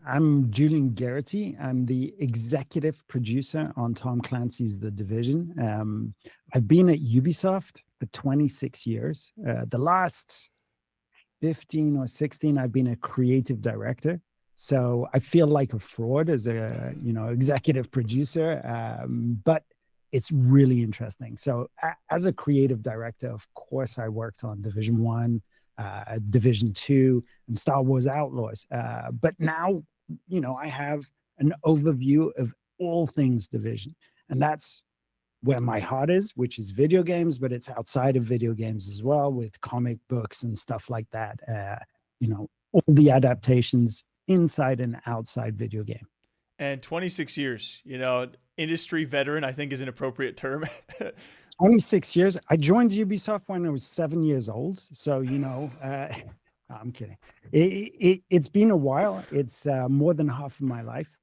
I'm Julian Gerighty. I'm the executive producer on Tom Clancy's The Division. I've been at Ubisoft for 26 years. The last 15 or 16, I've been a creative director. So I feel like a fraud as a executive producer, but it's really interesting. So as a creative director, of course, I worked on Division One, Division Two, and Star Wars Outlaws. But now, I have an overview of all things Division, and that's where my heart is, which is video games, but it's outside of video games as well, with comic books and stuff like that. All the adaptations inside and outside video game. And 26 years, industry veteran, I think is an appropriate term. 26 years. I joined Ubisoft when I was 7 years old. So, I'm kidding. It's been a while. It's more than half of my life.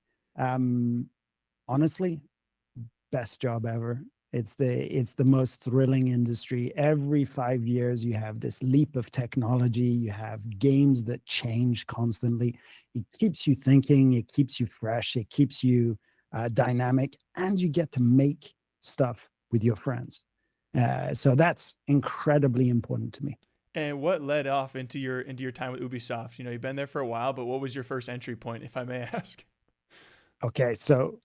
Honestly, best job ever. It's the most thrilling industry. Every 5 years, you have this leap of technology. You have games that change constantly. It keeps you thinking. It keeps you fresh. It keeps you dynamic, and you get to make stuff with your friends. So that's incredibly important to me. And what led off into your time with Ubisoft? You've been there for a while, but what was your first entry point, if I may ask? Okay, so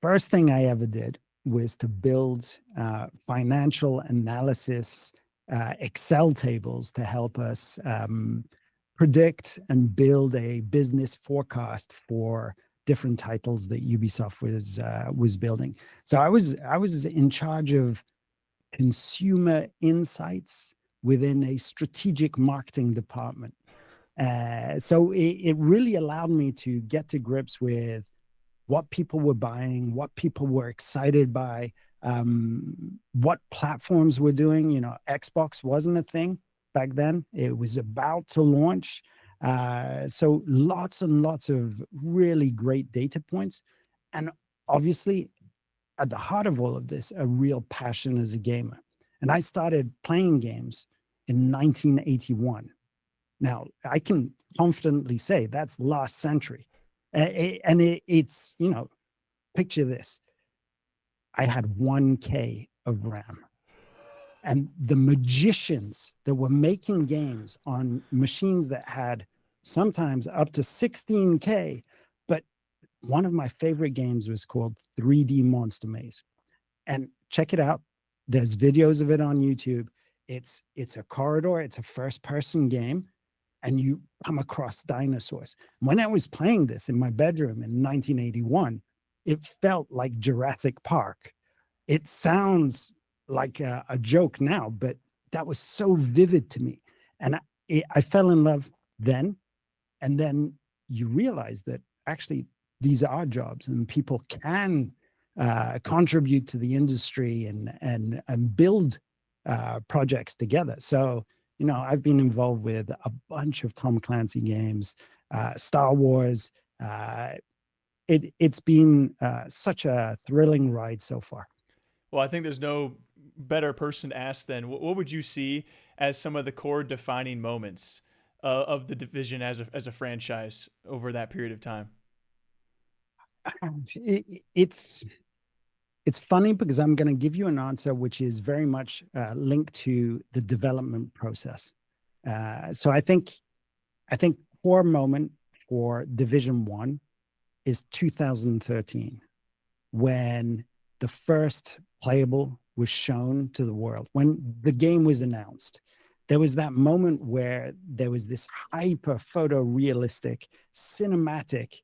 first thing I ever did was to build financial analysis Excel tables to help us predict and build a business forecast for different titles that Ubisoft was building. So I was in charge of consumer insights within a strategic marketing department. So it really allowed me to get to grips with what people were buying, what people were excited by, what platforms were doing. Xbox wasn't a thing back then. It was about to launch. So lots and lots of really great data points. And obviously, at the heart of all of this, a real passion as a gamer. And I started playing games in 1981. Now, I can confidently say that's last century. And it's, picture this. I had 1K of RAM. And the magicians that were making games on machines that had sometimes up to 16K, but one of my favorite games was called 3D Monster Maze. And check it out. There's videos of it on YouTube. It's a corridor. It's a first-person game. And you come across dinosaurs. When I was playing this in my bedroom in 1981, it felt like Jurassic Park. It sounds like a joke now, but that was so vivid to me. And I fell in love then. And then you realize that actually these are jobs and people can contribute to the industry and build projects together. So, I've been involved with a bunch of Tom Clancy games, Star Wars. It's been such a thrilling ride so far. Well, I think there's no better person to ask than what would you see as some of the core defining moments of the Division as a franchise over that period of time? It's funny because I'm going to give you an answer which is very much linked to the development process. So I think core moment for Division One is 2013, when the first playable was shown to the world. When the game was announced, there was that moment where there was this hyper photorealistic cinematic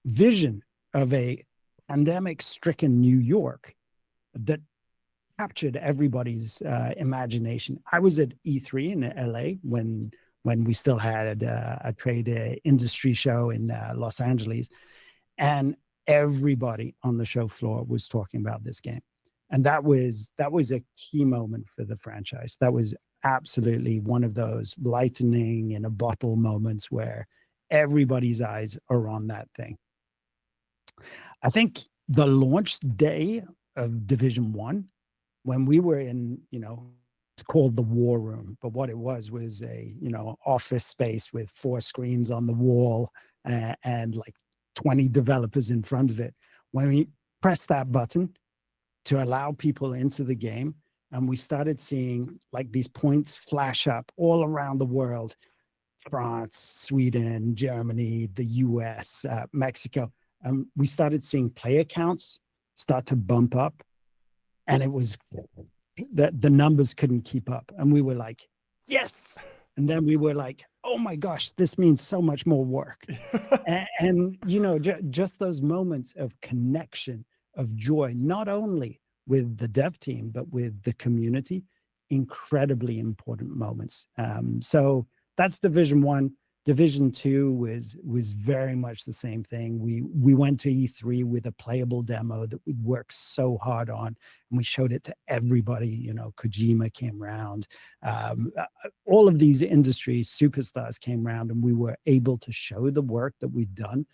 vision of a pandemic-stricken New York that captured everybody's imagination. I was at E3 in LA when we still had a trade industry show in Los Angeles, and everybody on the show floor was talking about this game. And that was a key moment for the franchise. That was absolutely one of those lightning in a bottle moments where everybody's eyes are on that thing. I think the launch day of Division One, when we were in, it's called the War Room, but what it was a office space with 4 screens on the wall, and like 20 developers in front of it. When we pressed that button to allow people into the game, and we started seeing like these points flash up all around the world: France, Sweden, Germany, the US, Mexico. We started seeing player counts start to bump up, and it was that the numbers couldn't keep up. And we were like, yes. And then we were like, oh my gosh, this means so much more work. And just those moments of connection, of joy, not only with the dev team, but with the community, incredibly important moments. So that's Division 1. Division 2 was very much the same thing. We went to E3 with a playable demo that we worked so hard on, and we showed it to everybody. Kojima came around. All of these industry superstars came around, and we were able to show the work that we'd done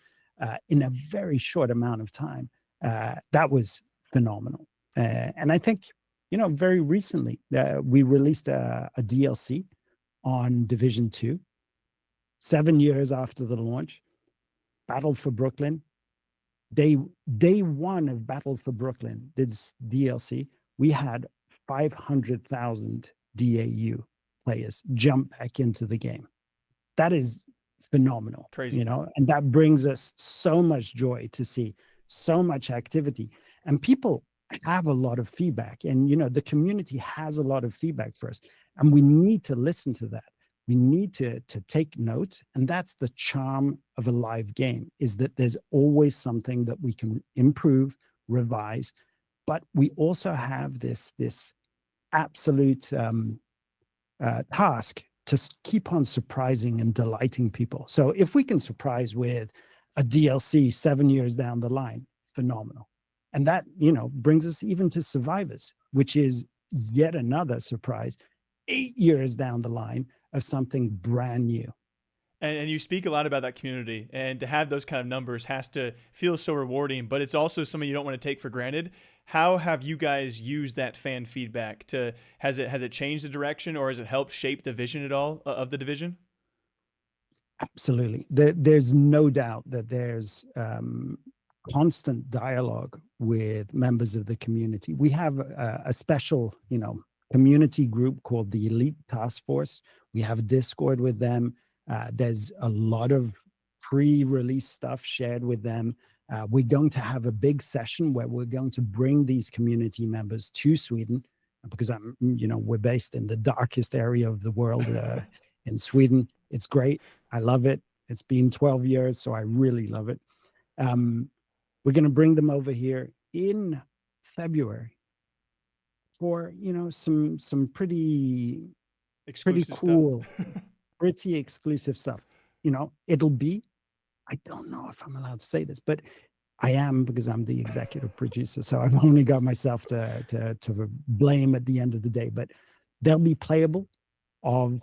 in a very short amount of time. That was phenomenal. And I think, very recently, we released a DLC on Division 2. 7 years after the launch, Battle for Brooklyn. Day 1 of Battle for Brooklyn, this DLC, we had 500,000 DAU players jump back into the game. That is phenomenal. Crazy. And that brings us so much joy to see so much activity. And people have a lot of feedback, and the community has a lot of feedback for us, and we need to listen to that. We need to take notes, and that's the charm of a live game, is that there's always something that we can improve, revise, but we also have this absolute task to keep on surprising and delighting people. So if we can surprise with a DLC 7 years down the line, phenomenal. And that, brings us even to Survivors, which is yet another surprise 8 years down the line of something brand new. And you speak a lot about that community, and to have those kind of numbers has to feel so rewarding, but it's also something you don't want to take for granted. How have you guys used that fan feedback has it changed the direction, or has it helped shape the vision at all of the division? Absolutely. There's no doubt that there's constant dialogue with members of the community. We have a special, community group called the Elite Task Force. We have a Discord with them. There's a lot of pre-release stuff shared with them. We're going to have a big session where we're going to bring these community members to Sweden, because we're based in the darkest area of the world in Sweden. It's great. I love it. It's been 12 years, so I really love it. We're going to bring them over here in February for some pretty cool, pretty exclusive stuff. It'll be, I don't know if I'm allowed to say this, but I am, because I'm the executive producer, so I've only got myself to blame at the end of the day. But they'll be playable of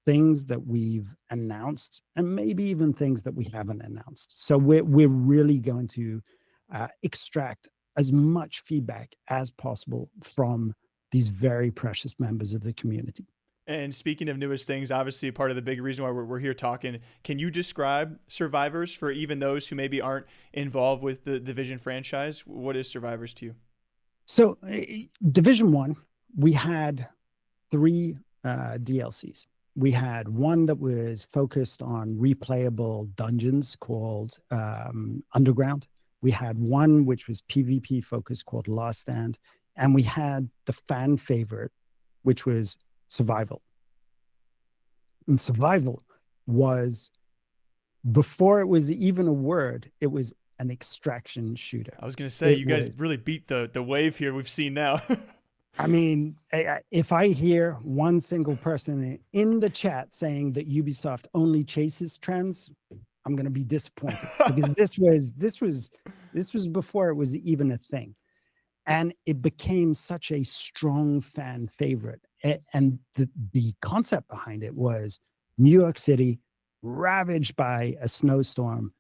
things that we've announced, and maybe even things that we haven't announced. So we're really going to extract as much feedback as possible from these very precious members of the community. And speaking of newest things, obviously part of the big reason why we're here talking, can you describe Survivors for even those who maybe aren't involved with the Division franchise? What is Survivors to you? So Division 1, we had 3 DLCs. We had one that was focused on replayable dungeons called Underground. We had one which was PvP focused called Last Stand. And we had the fan favorite, which was Survival. And Survival was, before it was even a word, it was an extraction shooter. I was going to say, you guys really beat the wave here we've seen now. I mean, if I hear one single person in the chat saying that Ubisoft only chases trends, I'm going to be disappointed, because this was before it was even a thing. And it became such a strong fan favorite. And the concept behind it was New York City, ravaged by a snowstorm.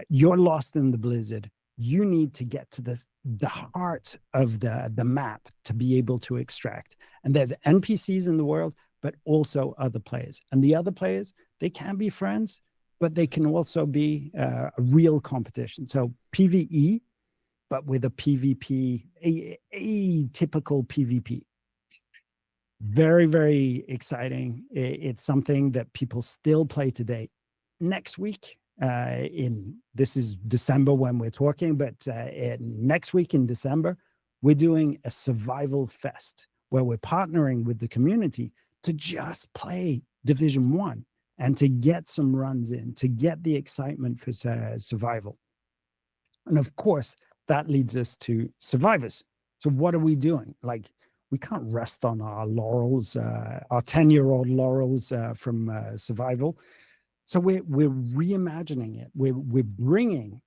You're lost in the blizzard. you need to get to the heart of the map to be able to extract. And there's NPCs in the world, but also other players. And the other players, they can be friends, but they can also be a real competition. So PvE, but with a PvP, a typical PvP. Very, very exciting. It's something that people still play today. Next week, this is December when we're talking, but next week in December, we're doing a survival fest where we're partnering with the community to just play Division 1 and to get some runs in, to get the excitement for survival. And of course, that leads us to survivors. So what are we doing? Like, we can't rest on our laurels, our 10-year-old laurels from survival. So we're reimagining it. We're bringing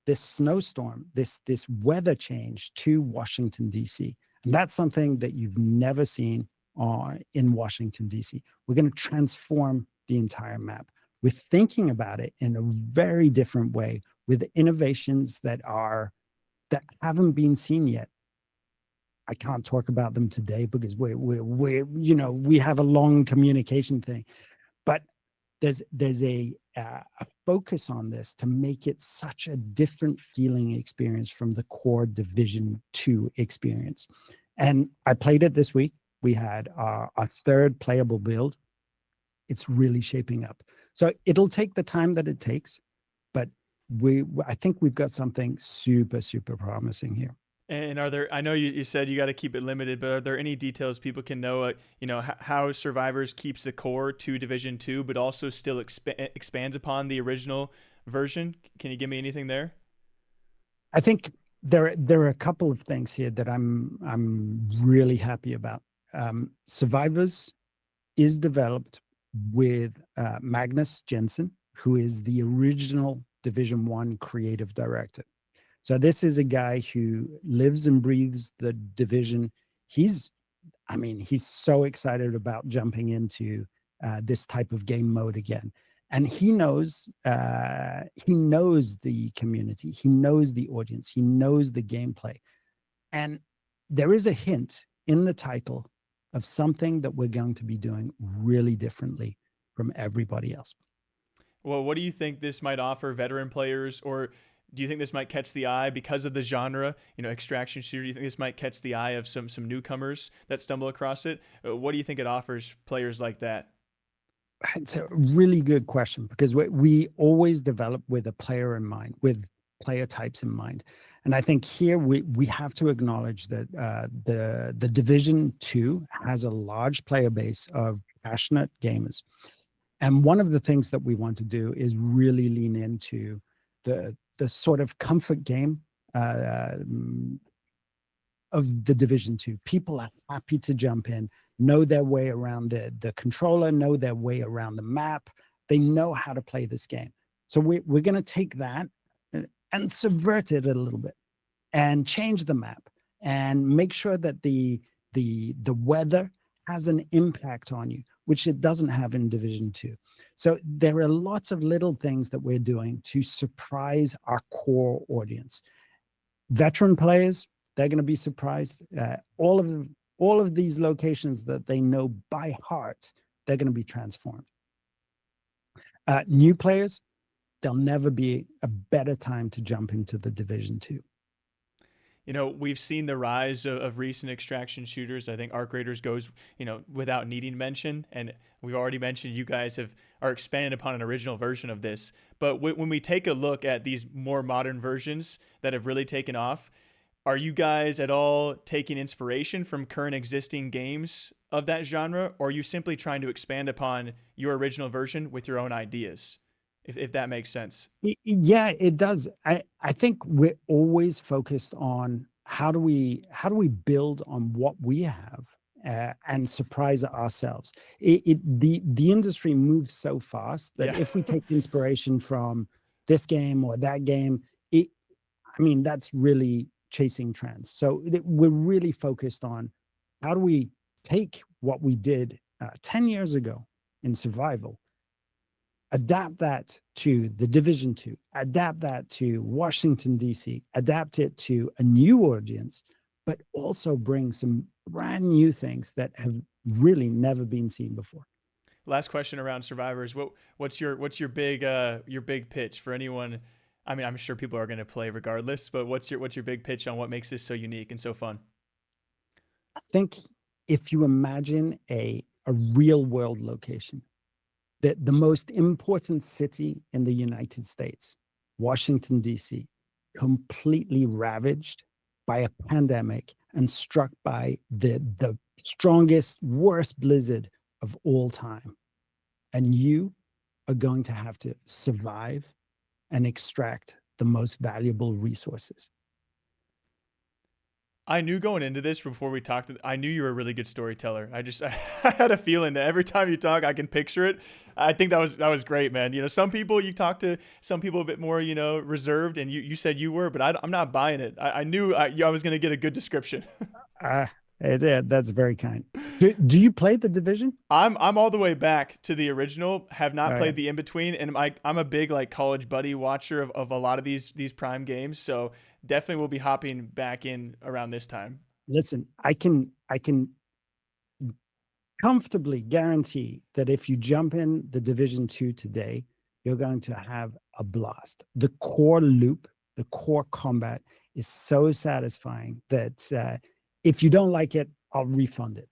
this snowstorm, this weather change to Washington, D.C. And that's something that you've never seen in Washington, D.C. We're going to transform the entire map. We're thinking about it in a very different way with innovations that haven't been seen yet. I can't talk about them today because we have a long communication thing, but there's a focus on this to make it such a different feeling experience from the core Division 2 experience. And I played it this week. We had our third playable build. It's really shaping up. So it'll take the time that it takes, but I think we've got something super, super promising here. And I know you said you got to keep it limited, but are there any details people can know, how Survivors keeps the core to Division 2, but also still expands upon the original version? Can you give me anything there? I think there are a couple of things here that I'm really happy about. Survivors is developed with Magnus Jensen, who is the original Division 1 creative director. So this is a guy who lives and breathes the Division. He's so excited about jumping into this type of game mode again. And he knows the community, he knows the audience, he knows the gameplay. And there is a hint in the title of something that we're going to be doing really differently from everybody else. Well, what do you think this might offer veteran players, or do you think this might catch the eye because of the genre, extraction shooter? Do you think this might catch the eye of some newcomers that stumble across it? What do you think it offers players like that? It's a really good question, because we always develop with a player in mind, with player types in mind. And I think here we have to acknowledge that the Division 2 has a large player base of passionate gamers. And one of the things that we want to do is really lean into the sort of comfort game of the Division 2. People are happy to jump in, know their way around the controller, know their way around the map. They know how to play this game. So we're going to take that and subvert it a little bit and change the map and make sure that the weather has an impact on you, which it doesn't have in Division 2. So there are lots of little things that we're doing to surprise our core audience. Veteran players, they're going to be surprised. All of these locations that they know by heart, they're going to be transformed. New players, there'll never be a better time to jump into the Division 2. We've seen the rise of recent extraction shooters. I think Arc Raiders goes, without needing mention. And we've already mentioned you guys are expanding upon an original version of this. But when we take a look at these more modern versions that have really taken off, are you guys at all taking inspiration from current existing games of that genre? Or are you simply trying to expand upon your original version with your own ideas? If that makes sense. Yeah, it does. I think we're always focused on how do we build on what we have and surprise ourselves. The industry moves so fast that if we take inspiration from this game or that game, that's really chasing trends. So we're really focused on how do we take what we did 10 years ago in survival adapt that to the Division Two, adapt that to Washington, D.C., adapt it to a new audience, but also bring some brand new things that have really never been seen before. Last question around survivors. What's your big pitch for anyone? I mean, I'm sure people are going to play regardless, but what's your big pitch on what makes this so unique and so fun? I think if you imagine a real world location, that the most important city in the United States, Washington, D.C., completely ravaged by a pandemic and struck by the strongest, worst blizzard of all time. And you are going to have to survive and extract the most valuable resources. I knew going into this before we talked. I knew you were a really good storyteller. I had a feeling that every time you talk, I can picture it. I think that was great, man. Some people you talk to, some people a bit more, reserved, and you said you were, but I'm not buying it. I knew I was going to get a good description. Uh, that's very kind. Do you play the Division? I'm all the way back to the original. Have not Oh, yeah. played the in between, and I'm a big like college buddy watcher of a lot of these prime games. So definitely will be hopping back in around this time. Listen, I can comfortably guarantee that if you jump in the Division Two today, you're going to have a blast. The core loop, the core combat is so satisfying that if you don't like it, I'll refund it.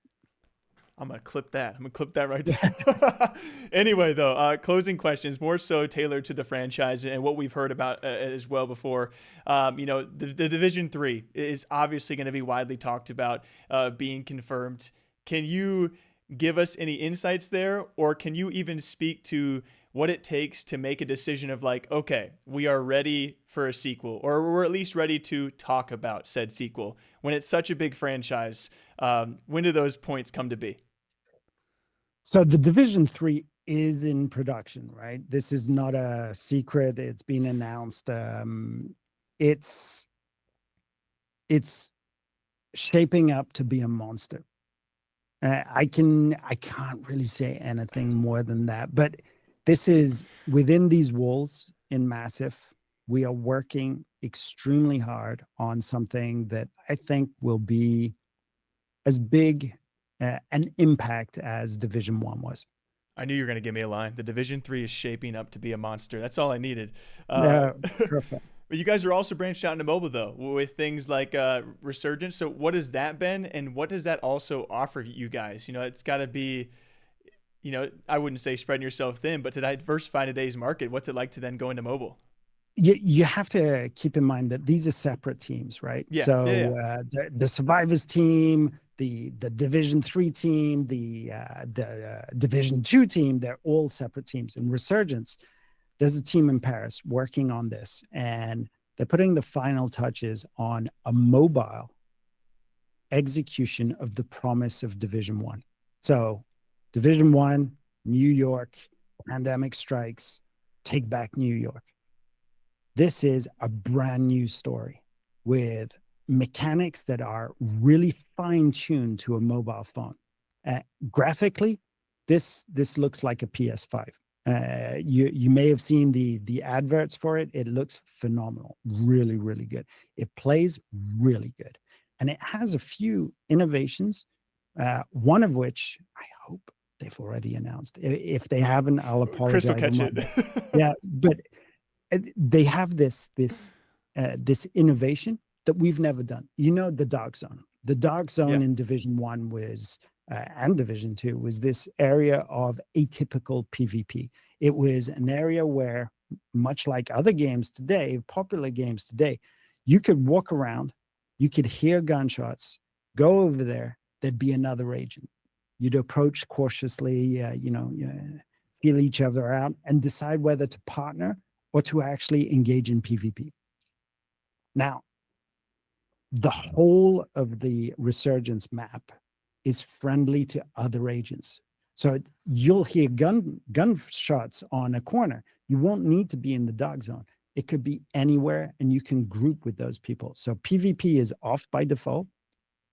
I'm gonna clip that. I'm gonna clip that right there. Anyway, though, closing questions, more so tailored to the franchise and what we've heard about as well before. The Division Three is obviously going to be widely talked about, being confirmed. Can you give us any insights there, or can you even speak to what it takes to make a decision of like, okay, we are ready for a sequel, or we're at least ready to talk about said sequel when it's such a big franchise? When do those points come to be? So the Division Three is in production, right? This is not a secret. It's been announced. It's it's shaping up to be a monster. I can't really say anything more than that. But this is within these walls in Massive. We are working extremely hard on something that I think will be as big an impact as Division One was. I knew you were going to give me a line. The Division Three is shaping up to be a monster. That's all I needed. Yeah, perfect. But you guys are also branched out into mobile though, with things like Resurgence. So what has that been, and what does that also offer you guys? It's got to be, I wouldn't say spreading yourself thin, but to diversify today's market, what's it like to then go into mobile? You have to keep in mind that these are separate teams, right? Yeah, So yeah, yeah. the Survivors team, the Division Three team, the Division Two team, they're all separate teams. In Resurgence, there's a team in Paris working on this, and they're putting the final touches on a mobile execution of the promise of Division One. So, Division One, New York, pandemic strikes, take back New York. This is a brand new story with mechanics that are really fine tuned to a mobile phone. Graphically, this looks like a PS5. You may have seen the adverts for it. It looks phenomenal, really, really good. It plays really good, and it has a few innovations. One of which I hope they've already announced. If they haven't, I'll Chris will apologize. catch it. Yeah, but they have this innovation that we've never done. The dark zone. The dark zone Yeah. in Division One was and Division Two was this area of atypical PvP. It was an area where, much like other games today, popular games today, you could walk around, you could hear gunshots, go over there, there'd be another agent. You'd approach cautiously, feel each other out, and decide whether to partner or to actually engage in PvP. Now, the whole of the Resurgence map is friendly to other agents. So you'll hear gunshots on a corner. You won't need to be in the dark zone. It could be anywhere, and you can group with those people. So PvP is off by default,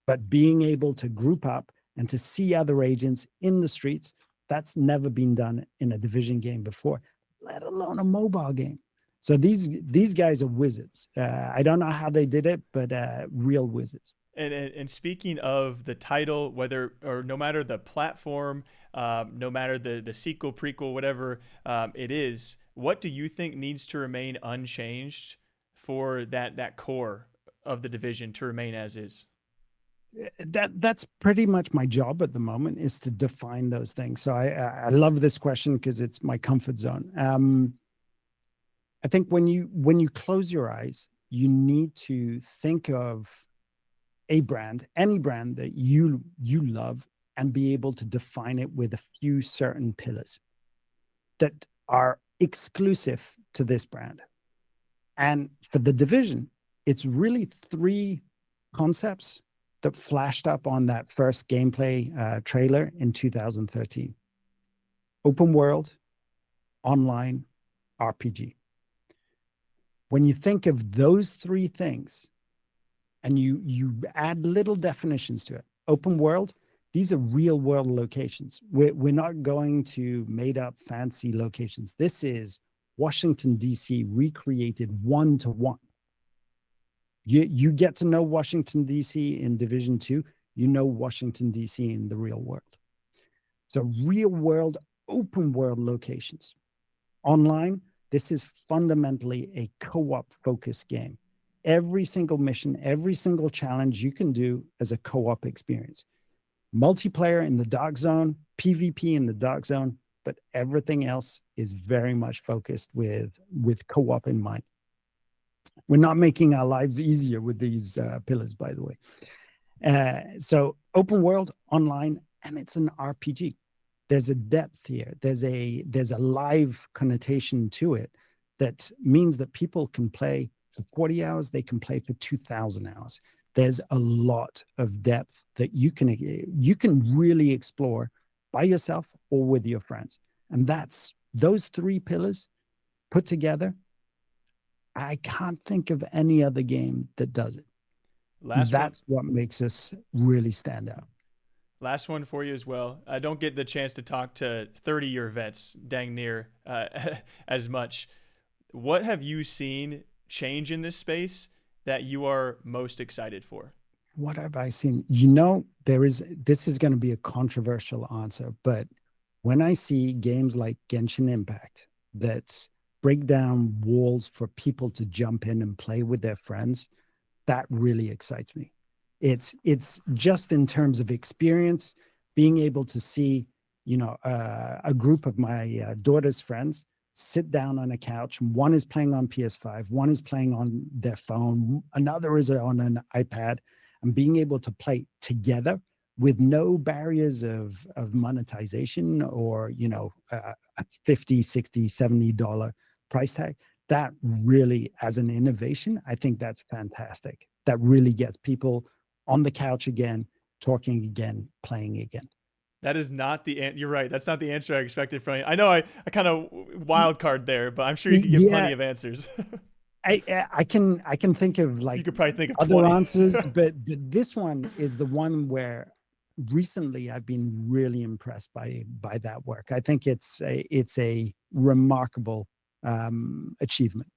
but being able to group up and to see other agents in the streets, that's never been done in a Division game before. let alone a mobile game. So these guys are wizards. I don't know how they did it, but real wizards. And speaking of the title, whether or no matter the platform, no matter the sequel, prequel, whatever it is, what do you think needs to remain unchanged for that core of the Division to remain as is? That's pretty much my job at the moment, is to define those things. So I love this question because it's my comfort zone. I think when you close your eyes, you need to think of a brand, any brand that you love, and be able to define it with a few certain pillars that are exclusive to this brand. And for the Division, it's really three concepts that flashed up on that first gameplay trailer in 2013: open world, online, RPG. When you think of those three things and you add little definitions to it, open world, these are real world locations. We're not going to made up fancy locations. This is Washington, D.C. recreated one to one. You get to know Washington, D.C. in Division 2, you know Washington, D.C. in the real world. So real world, open world locations. Online, this is fundamentally a co-op focused game. Every single mission, every single challenge you can do as a co-op experience. Multiplayer in the dark zone, PvP in the dark zone, but everything else is very much focused with co-op in mind. We're not making our lives easier with these pillars, by the way. So open world, online, and it's an RPG. There's a depth here. There's a live connotation to it that means that people can play for 40 hours. They can play for 2,000 hours. There's a lot of depth that you can really explore by yourself or with your friends. And that's those three pillars put together. I can't think of any other game that does it. That's what makes us really stand out. Last one for you as well. I don't get the chance to talk to 30-year vets dang near as much. What have you seen change in this space that you are most excited for? What have I seen? This is going to be a controversial answer, but when I see games like Genshin Impact that break down walls for people to jump in and play with their friends, that really excites me. It's just in terms of experience, being able to see, a group of my daughter's friends sit down on a couch. One is playing on PS5, one is playing on their phone, another is on an iPad, and being able to play together with no barriers of monetization or, a $50, $60, $70 price tag. That really, as an innovation, I think that's fantastic. That really gets people on the couch again, talking again, playing again. That is not you're right. That's not the answer I expected from you. I know I kind of wild card there, but I'm sure you can give plenty of answers. I can think of you could probably think of other 20. answers, but this one is the one where recently I've been really impressed by that work. I think it's a remarkable achievement.